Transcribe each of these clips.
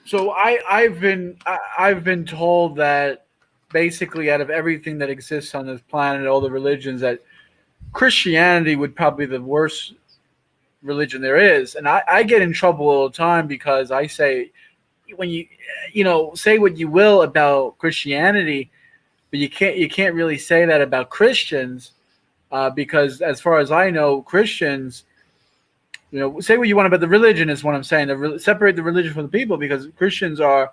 So I've been told that basically out of everything that exists on this planet, all the religions, that Christianity would probably be the worst religion there is, and I get in trouble all the time because I say when say what you will about Christianity, but you can't really say that about Christians because as far as I know, Christians say what you want about the religion is what I'm saying. Separate the religion from the people because Christians are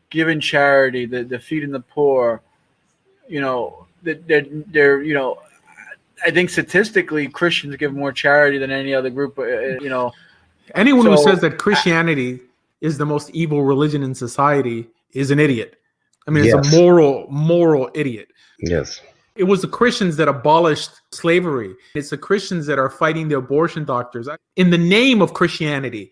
giving charity, the feeding the poor. They're I think statistically Christians give more charity than any other group. Anyone who says So that Christianity is the most evil religion in society is an idiot. I mean, it's a Yes. moral idiot. Yes. It was the Christians that abolished slavery. It's the Christians that are fighting the abortion doctors in the name of Christianity.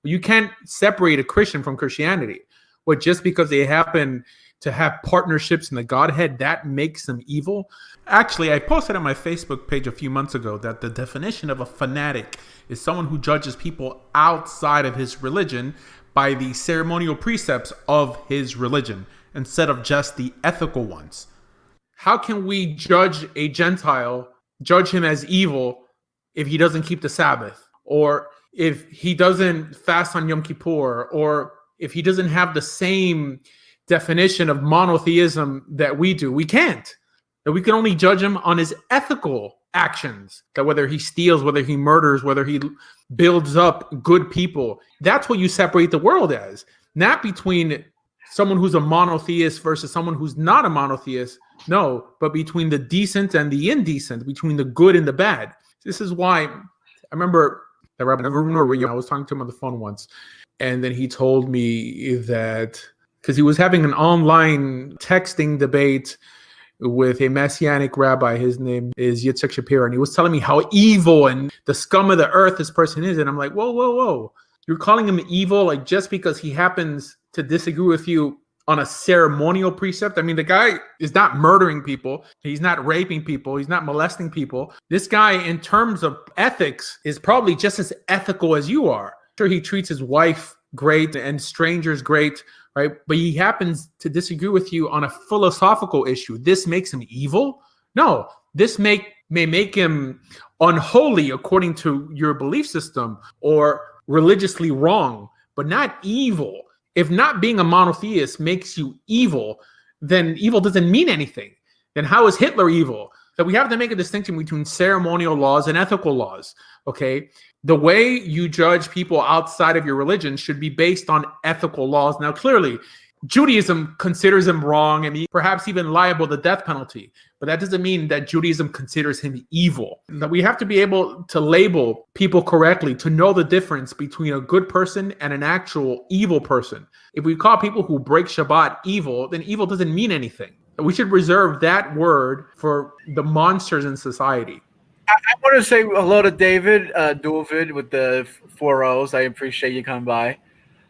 You can't separate a Christian from Christianity. But just because they happen to have partnerships in the Godhead, that makes them evil. Actually, I posted on my Facebook page a few months ago that the definition of a fanatic is someone who judges people outside of his religion by the ceremonial precepts of his religion instead of just the ethical ones. How can we judge a Gentile, judge him as evil if he doesn't keep the Sabbath, or if he doesn't fast on Yom Kippur, or if he doesn't have the same definition of monotheism that we do? We can't. That we can only judge him on his ethical actions, that whether he steals, whether he murders, whether he builds up good people. That's what you separate the world as, not between someone who's a monotheist versus someone who's not a monotheist. No, but between the decent and the indecent, between the good and the bad. This is why I remember that Rabbi I was talking to him on the phone once, and then he told me that because he was having an online texting debate with a Messianic rabbi. His name is Yitzhak Shapiro, and he was telling me how evil and the scum of the earth this person is. And I'm like, whoa. You're calling him evil like just because he happens to disagree with you on a ceremonial precept? I mean, the guy is not murdering people. He's not raping people. He's not molesting people. This guy, in terms of ethics, is probably just as ethical as you are. Sure, he treats his wife great and strangers great, right? But he happens to disagree with you on a philosophical issue. This makes him evil? No, this may make him unholy according to your belief system or religiously wrong, but not evil. If not being a monotheist makes you evil, then evil doesn't mean anything. Then how is Hitler evil? That we have to make a distinction between ceremonial laws and ethical laws, okay? The way you judge people outside of your religion should be based on ethical laws. Now, clearly, Judaism considers him wrong and perhaps even liable to the death penalty. But that doesn't mean that Judaism considers him evil. That we have to be able to label people correctly, to know the difference between a good person and an actual evil person. If we call people who break Shabbat evil, then evil doesn't mean anything. We should reserve that word for the monsters in society. I want to say hello to David, David with the 4 O's. I appreciate you coming by.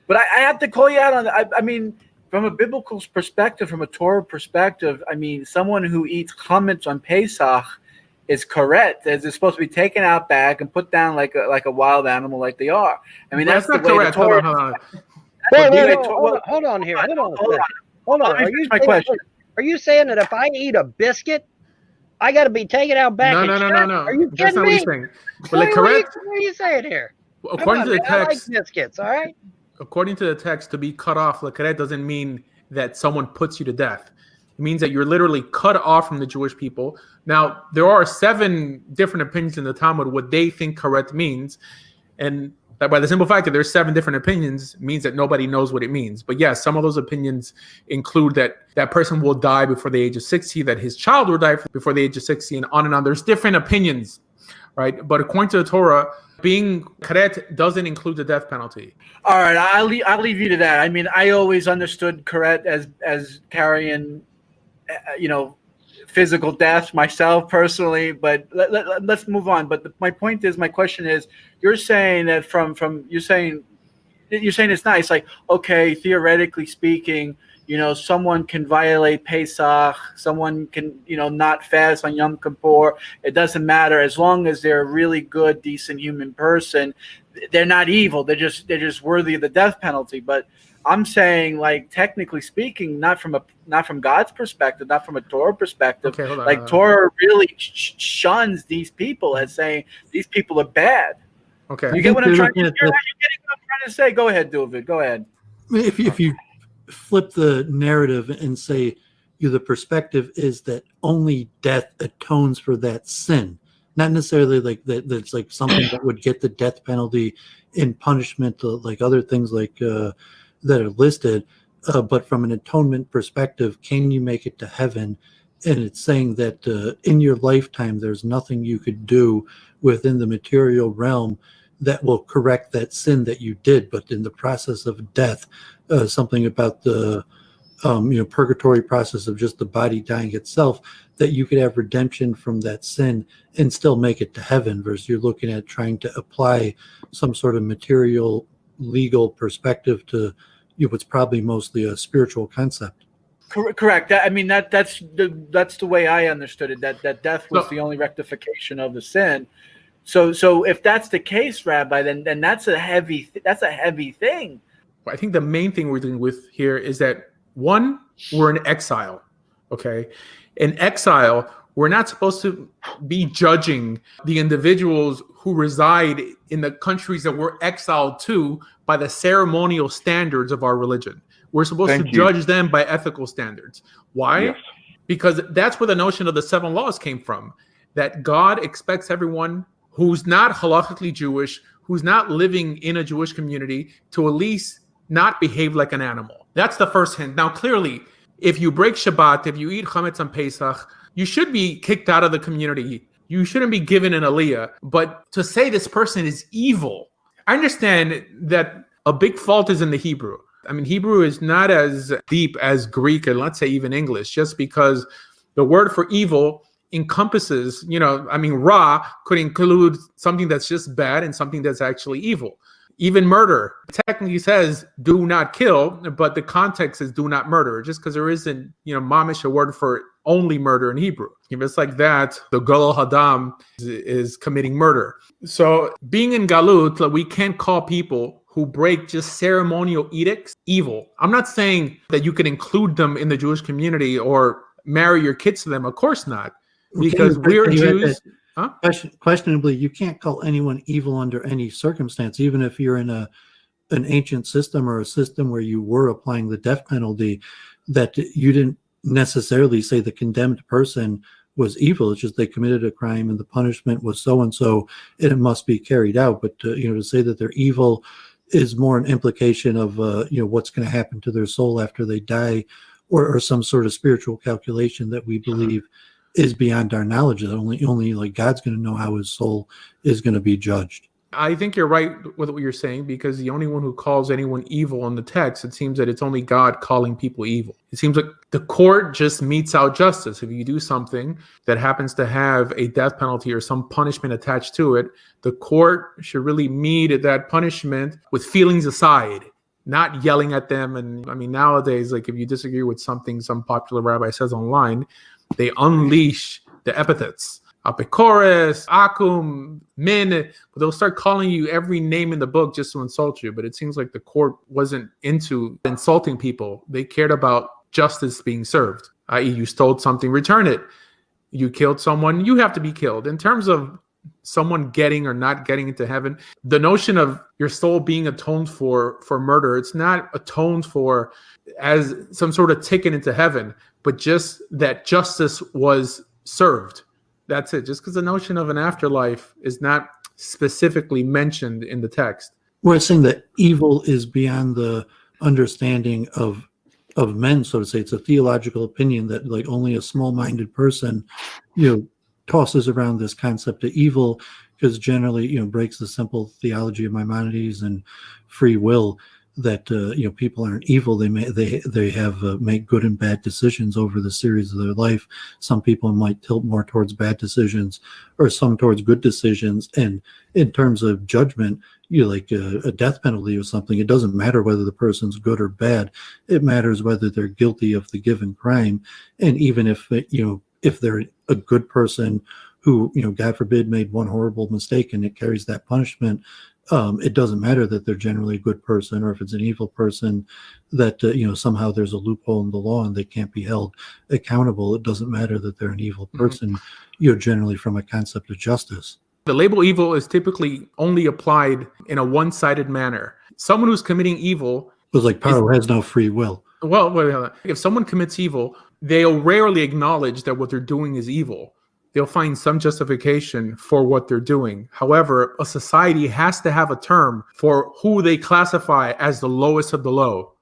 But I have to call you out on that. I mean, from a biblical perspective, from a Torah perspective, I mean, someone who eats chametz on Pesach is correct. It's supposed to be taken out back and put down like a wild animal like they are. I mean, that's not the way correct. the Torah. Hold on here. Hold on. Are you saying that if I eat a biscuit, I got to be taken out back? No. Are you That's kidding not me? what you're saying. But correct. What are you saying here? According to the text, I like biscuits. All right. According to the text, to be cut off, lekaret, doesn't mean that someone puts you to death. It means that you're literally cut off from the Jewish people. Now, there are 7 different opinions in the Talmud what they think karet means, and that by the simple fact that there's 7 different opinions means that nobody knows what it means. But yes, some of those opinions include that that person will die before the age of 60, that his child will die before the age of 60, and on and on. There's different opinions, right? But according to the Torah, being karet doesn't include the death penalty. All right, I'll leave you to that. I mean, I always understood karet as carrying, physical death myself personally. But let's move on. But my question is, you're saying that you're saying it's nice. Like, okay, theoretically speaking, someone can violate Pesach, someone can, not fast on Yom Kippur. It doesn't matter as long as they're a really good, decent human person. they're not evil. They're just worthy of the death penalty. But I'm saying, like, technically speaking, not from God's perspective, not from a Torah perspective. Okay, hold on. Like, Torah really shuns these people as saying these people are bad. Okay, You get what I'm trying to? You're getting what I'm trying to say. Go ahead, David. Go ahead. If you flip the narrative and say the perspective is that only death atones for that sin, not necessarily like that's like something that would get the death penalty in punishment, like other things like that are listed, but from an atonement perspective, can you make it to heaven? And it's saying that in your lifetime, there's nothing you could do within the material realm that will correct that sin that you did. But in the process of death, something about the purgatory process of just the body dying itself, that you could have redemption from that sin and still make it to heaven, versus you're looking at trying to apply some sort of material legal perspective to what's probably mostly a spiritual concept. Correct. I mean, that's the way I understood it. That death was the only rectification of the sin. So if that's the case, Rabbi, then that's a heavy thing. I think the main thing we're dealing with here is that, one, we're in exile. Okay, in exile, we're not supposed to be judging the individuals who reside in the countries that we're exiled to by the ceremonial standards of our religion. We're supposed to judge them by ethical standards. Why? Yes. Because that's where the notion of the 7 laws came from, that God expects everyone who's not halakhically Jewish, who's not living in a Jewish community, to at least not behave like an animal. That's the first hint. Now, clearly, if you break Shabbat, if you eat chametz on Pesach, you should be kicked out of the community. You shouldn't be given an aliyah. But to say this person is evil, I understand that a big fault is in the Hebrew. I mean, Hebrew is not as deep as Greek and let's say even English, just because the word for evil encompasses, ra could include something that's just bad and something that's actually evil. Even murder technically says do not kill, but the context is do not murder, just because there isn't, mamish, a word for only murder in Hebrew. If it's like that, the Galul Hadam is committing murder. So being in Galut, we can't call people who break just ceremonial edicts evil. I'm not saying that you can include them in the Jewish community or marry your kids to them. Of course not. Because we're Jews. Questionably, you can't call anyone evil under any circumstance, even if you're in an ancient system or a system where you were applying the death penalty, that you didn't necessarily say the condemned person was evil. It's just they committed a crime and the punishment was so-and-so and it must be carried out. But to say that they're evil is more an implication of what's going to happen to their soul after they die, or some sort of spiritual calculation that we believe is beyond our knowledge. That only like God's going to know how his soul is going to be judged. I think you're right with what you're saying, because the only one who calls anyone evil in the text, it seems that it's only God calling people evil. It seems like the court just metes out justice. If you do something that happens to have a death penalty or some punishment attached to it, the court should really mete that punishment with feelings aside, not yelling at them. And I mean, nowadays, like if you disagree with something some popular rabbi says online, they unleash the epithets. Apikoros, Akum, Min, but they'll start calling you every name in the book just to insult you. But it seems like the court wasn't into insulting people. They cared about justice being served, i.e. you stole something, return it. You killed someone, you have to be killed. In terms of someone getting or not getting into heaven, the notion of your soul being atoned for murder, it's not atoned for as some sort of ticket into heaven, but just that justice was served. That's it. Just because the notion of an afterlife is not specifically mentioned in the text. We're saying that evil is beyond the understanding of men, so to say. It's a theological opinion that like only a small-minded person, tosses around this concept of evil, because generally, breaks the simple theology of Maimonides and free will, that people aren't evil. They have make good and bad decisions over the series of their life. Some people might tilt more towards bad decisions, or some towards good decisions. And in terms of judgment, like a death penalty or something, it doesn't matter whether the person's good or bad. It matters whether they're guilty of the given crime. And even if if they're a good person who, God forbid, made one horrible mistake and it carries that punishment, it doesn't matter that they're generally a good person, or if it's an evil person, that somehow there's a loophole in the law and they can't be held accountable. It doesn't matter that they're an evil person, generally from a concept of justice. The label evil is typically only applied in a one-sided manner. Someone who's committing evil, It was like Paro has no free will. well, if someone commits evil, they'll rarely acknowledge that what they're doing is evil. They'll find some justification for what they're doing. However, a society has to have a term for who they classify as the lowest of the low.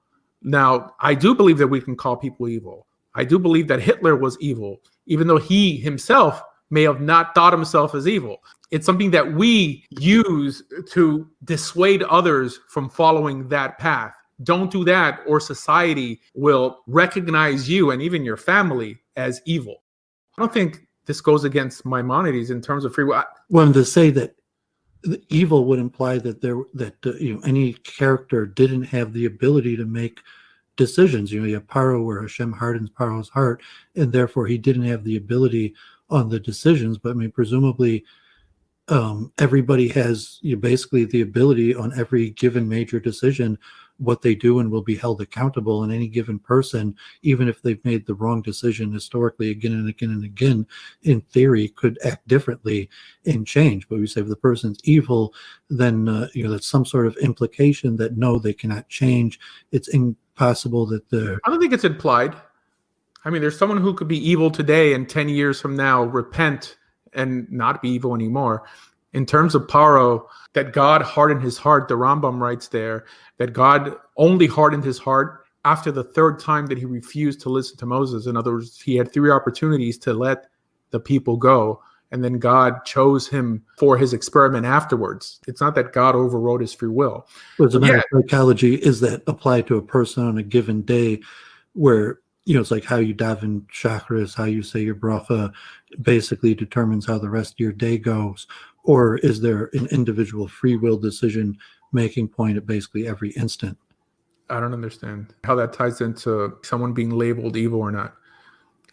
Now, I do believe that we can call people evil. I do believe that Hitler was evil, even though he himself may have not thought himself as evil. It's something that we use to dissuade others from following that path. Don't do that, or society will recognize you and even your family as evil. I don't think this goes against Maimonides in terms of free will. Well, to say that evil would imply that any character didn't have the ability to make decisions. You have Paro, where Hashem hardens Paro's heart, and therefore he didn't have the ability on the decisions. But I mean, presumably, everybody has basically the ability on every given major decision, what they do, and will be held accountable. And any given person, even if they've made the wrong decision historically again and again and again, in theory could act differently and change. But we say if the person's evil, then that's some sort of implication that no, they cannot change. It's impossible that they're... I don't think it's implied. I mean, there's someone who could be evil today and 10 years from now repent and not be evil anymore. In terms of Paro, that God hardened his heart, the Rambam writes there, that God only hardened his heart after the third time that he refused to listen to Moses. In other words, he had 3 opportunities to let the people go, and then God chose him for his experiment afterwards. It's not that God overrode his free will. Well, as a matter of psychology, is that applied to a person on a given day where, it's like how you daven chakras, how you say your bracha basically determines how the rest of your day goes? Or is there an individual free will decision making point at basically every instant? I don't understand how that ties into someone being labeled evil or not.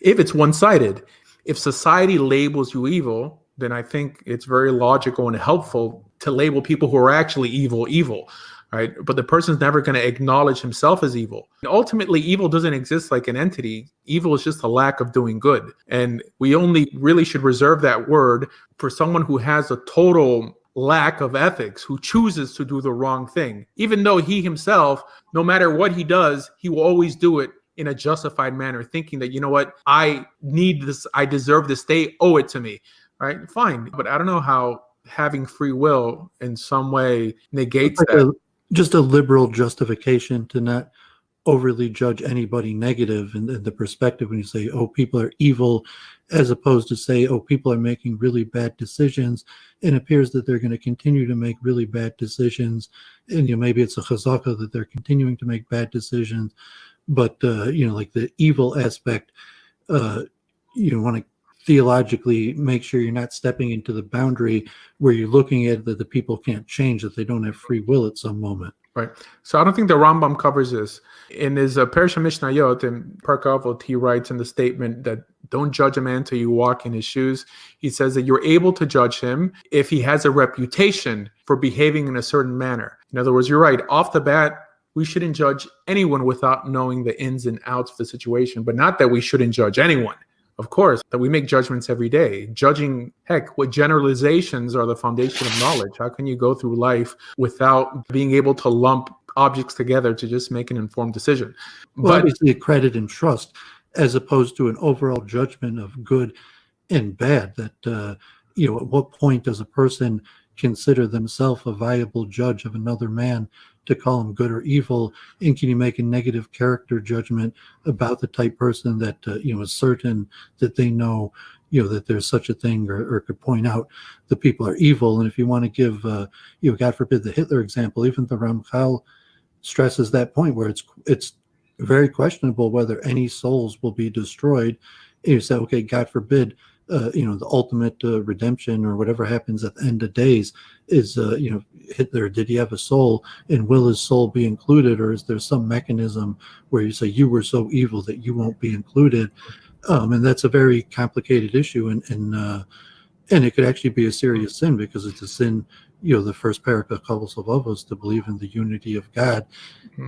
If it's one-sided, if society labels you evil, then I think it's very logical and helpful to label people who are actually evil, right? But the person's never going to acknowledge himself as evil. And ultimately, evil doesn't exist like an entity. Evil is just a lack of doing good. And we only really should reserve that word for someone who has a total lack of ethics, who chooses to do the wrong thing. Even though he himself, no matter what he does, he will always do it in a justified manner, thinking that, you know what, I need this, I deserve this, they owe it to me, right? Fine. But I don't know how having free will in some way negates that. Just a liberal justification to not overly judge anybody negative in the perspective when you say, oh, people are evil, as opposed to say, oh, people are making really bad decisions, and it appears that they're going to continue to make really bad decisions. And maybe it's a chazaka that they're continuing to make bad decisions. But like the evil aspect, you want to theologically make sure you're not stepping into the boundary where you're looking at that the people can't change, that they don't have free will at some moment. Right. So I don't think the Rambam covers this. In his Parsha Mishnayot, in Parka Avot, he writes in the statement that don't judge a man till you walk in his shoes. He says that you're able to judge him if he has a reputation for behaving in a certain manner. In other words, you're right. Off the bat, we shouldn't judge anyone without knowing the ins and outs of the situation, but not that we shouldn't judge anyone. Of course, that we make judgments every day. Judging, what generalizations are the foundation of knowledge? How can you go through life without being able to lump objects together to just make an informed decision? Well, obviously, credit and trust, as opposed to an overall judgment of good and bad. That at what point does a person consider themselves a viable judge of another man to call him good or evil? And can you make a negative character judgment about the type person that is certain that they know that there's such a thing, or could point out the people are evil? And if you want to give God forbid, the Hitler example, even the Ramchal stresses that point where it's very questionable whether any souls will be destroyed. And you say, okay, God forbid, the ultimate redemption or whatever happens at the end of days is, Hitler, did he have a soul, and will his soul be included? Or is there some mechanism where you say you were so evil that you won't be included? And that's a very complicated issue. And And it could actually be a serious sin because it's a sin. The first paracletos above us to believe in the unity of God.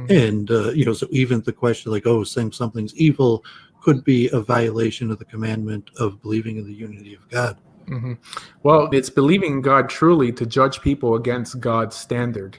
And, so even the question like, saying something's evil could be a violation of the commandment of believing in the unity of God. Well, it's believing in God truly to judge people against God's standard.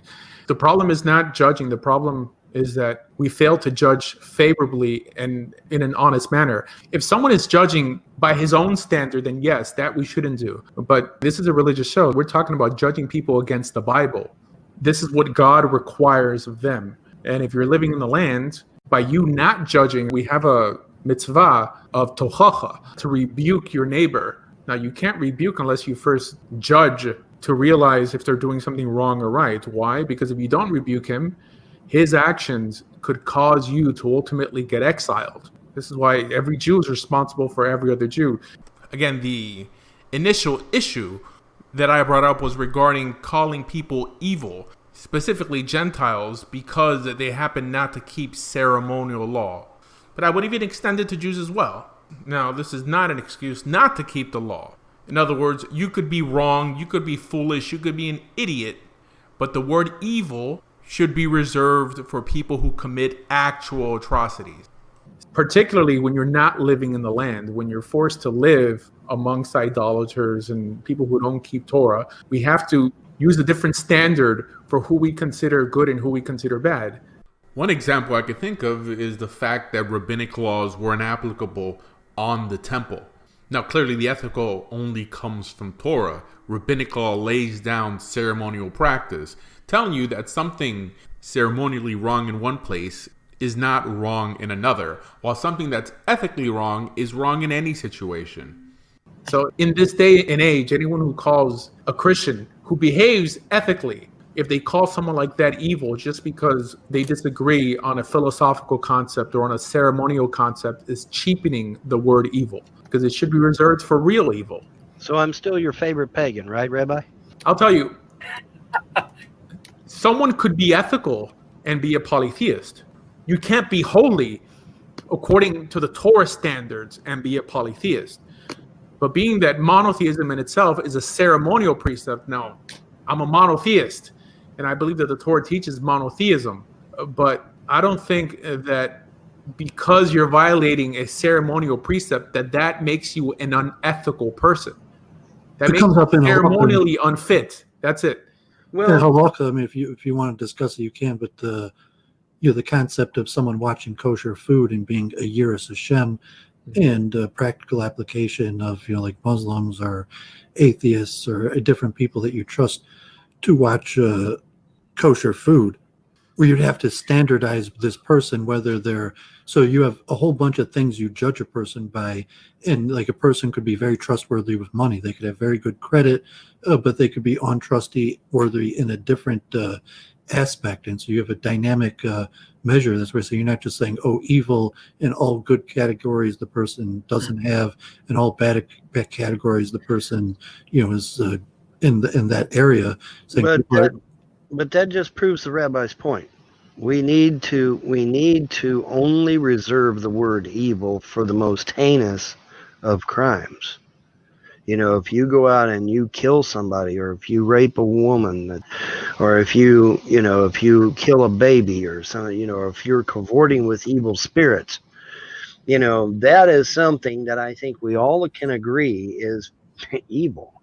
The problem is not judging. The problem is that we fail to judge favorably and in an honest manner. If someone is judging by his own standard, then yes, that we shouldn't do. But this is a religious show. We're talking about judging people against the Bible. This is what God requires of them. And if you're living in the land, by you not judging, we have a mitzvah of tochacha, to rebuke your neighbor. Now, you can't rebuke unless you first judge to realize if they're doing something wrong or right. Why? Because if you don't rebuke him, his actions could cause you to ultimately get exiled. This is why every Jew is responsible for every other Jew. Again, the initial issue that I brought up was regarding calling people evil, specifically Gentiles, because they happen not to keep ceremonial law. But I would even extend it to Jews as well. Now, this is not an excuse not to keep the law. In other words, you could be wrong, you could be foolish, you could be an idiot, but the word evil should be reserved for people who commit actual atrocities. Particularly when you're not living in the land, when you're forced to live amongst idolaters and people who don't keep Torah, we have to use a different standard for who we consider good and who we consider bad. One example I could think of is the fact that rabbinic laws weren't applicable on the temple. Now, clearly the ethical only comes from Torah. Rabbinic law lays down ceremonial practice, telling you that something ceremonially wrong in one place is not wrong in another, while something that's ethically wrong is wrong in any situation. So in this day and age, anyone who calls a Christian who behaves ethically, if they call someone like that evil just because they disagree on a philosophical concept or on a ceremonial concept, is cheapening the word evil, because it should be reserved for real evil. So I'm still your favorite pagan, right, Rabbi? I'll tell you, someone could be ethical and be a polytheist. You can't be holy according to the Torah standards and be a polytheist. But being that monotheism in itself is a ceremonial precept, no, I'm a monotheist. And I believe that the Torah teaches monotheism. But I don't think that because you're violating a ceremonial precept, that makes you an unethical person. That makes you ceremonially unfit. That's it. Well, halakha, I mean, if you want to discuss it, you can. But the concept of someone watching kosher food and being a yiras Hashem, and practical application of like Muslims or atheists or different people that you trust to watch kosher food, where you'd have to standardize this person, whether they're, so you have a whole bunch of things you judge a person by, and like a person could be very trustworthy with money, they could have very good credit, but they could be untrustworthy in a different aspect. And so you have a dynamic measure. That's where so you're not just saying, evil in all good categories the person doesn't have, and all bad categories the person is in that area. But that just proves the rabbi's point. We need to only reserve the word evil for the most heinous of crimes. If you go out and you kill somebody, or if you rape a woman, or if you kill a baby or something, or if you're cavorting with evil spirits, that is something that I think we all can agree is evil.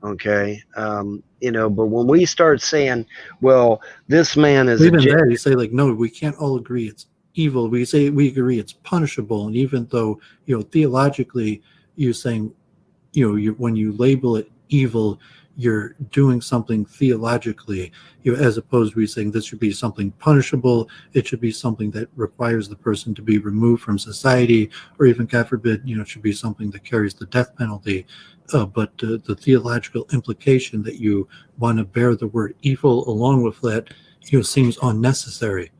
Okay. But when we start saying, well, this man is even there, you say like, no, we can't all agree it's evil. We say we agree it's punishable. And even though, theologically you're saying, when you label it evil, you're doing something theologically, as opposed to we saying this should be something punishable. It should be something that requires the person to be removed from society, or even, God forbid, it should be something that carries the death penalty. But the theological implication that you want to bear the word evil along with that, seems unnecessary.